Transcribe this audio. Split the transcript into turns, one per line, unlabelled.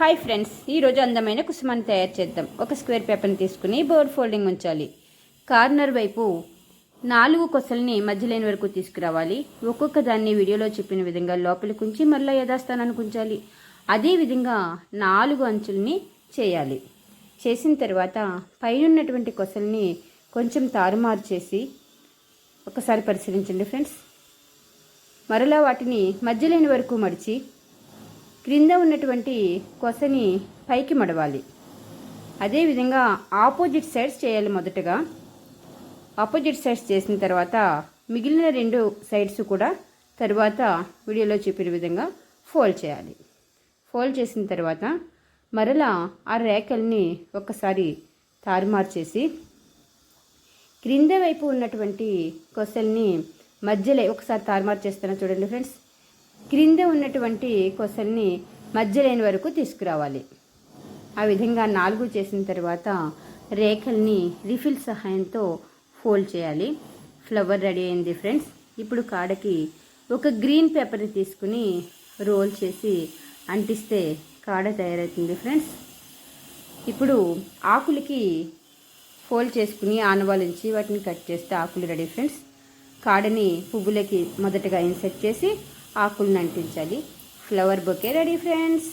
Hi friends, ఈరోజు అందమైన కుసుమాన్ని తయారు చేద్దాం. ఒక స్క్వేర్ పేపర్ని తీసుకుని బోర్డ్ ఫోల్డింగ్ ఉంచాలి. కార్నర్ వైపు 4 కొసల్ని మధ్య లేని వరకు తీసుకురావాలి. ఒక్కొక్క దాన్ని వీడియోలో చెప్పిన విధంగా లోపలికి ఉంచి మళ్ళీ యథాస్థానానికి ఉంచాలి. అదేవిధంగా 4 అంచుల్ని చేయాలి. చేసిన తర్వాత పైన ఉన్నటువంటి కొసల్ని కొంచెం తారుమారు చేసి ఒకసారి పరిశీలించండి ఫ్రెండ్స్. మరలా వాటిని మధ్య లేని వరకు మడిచి క్రింద ఉన్నటువంటి కొసని పైకి మడవాలి. అదేవిధంగా ఆపోజిట్ సైడ్స్ చేయాలి. మొదటగా ఆపోజిట్ సైడ్స్ చేసిన తర్వాత మిగిలిన 2 సైడ్స్ కూడా తర్వాత వీడియోలో చెప్పిన విధంగా ఫోల్డ్ చేయాలి. ఫోల్డ్ చేసిన తర్వాత మరలా ఆ రేఖల్ని ఒకసారి తారుమారు చేసి క్రింద వైపు ఉన్నటువంటి కొసల్ని మధ్యలో ఒకసారి తారుమారు చేస్తాను చూడండి ఫ్రెండ్స్. క్రింద ఉన్నటువంటి కొసల్ని మధ్య లేని వరకు తీసుకురావాలి. ఆ విధంగా 4 చేసిన తర్వాత రేఖల్ని రిఫిల్ సహాయంతో ఫోల్డ్ చేయాలి. ఫ్లవర్ రెడీ అయింది ఫ్రెండ్స్. ఇప్పుడు కాడకి ఒక గ్రీన్ పేపర్ని తీసుకుని రోల్ చేసి అంటిస్తే కాడ తయారవుతుంది ఫ్రెండ్స్. ఇప్పుడు ఆకులకి ఫోల్డ్ చేసుకుని ఆనవాలించి వాటిని కట్ చేస్తే ఆకులు రెడీ ఫ్రెండ్స్. కాడని పువ్వులకి మొదటగా ఇన్సెట్ చేసి ఆకులను అంటించాలి. Flower bouquet ready friends.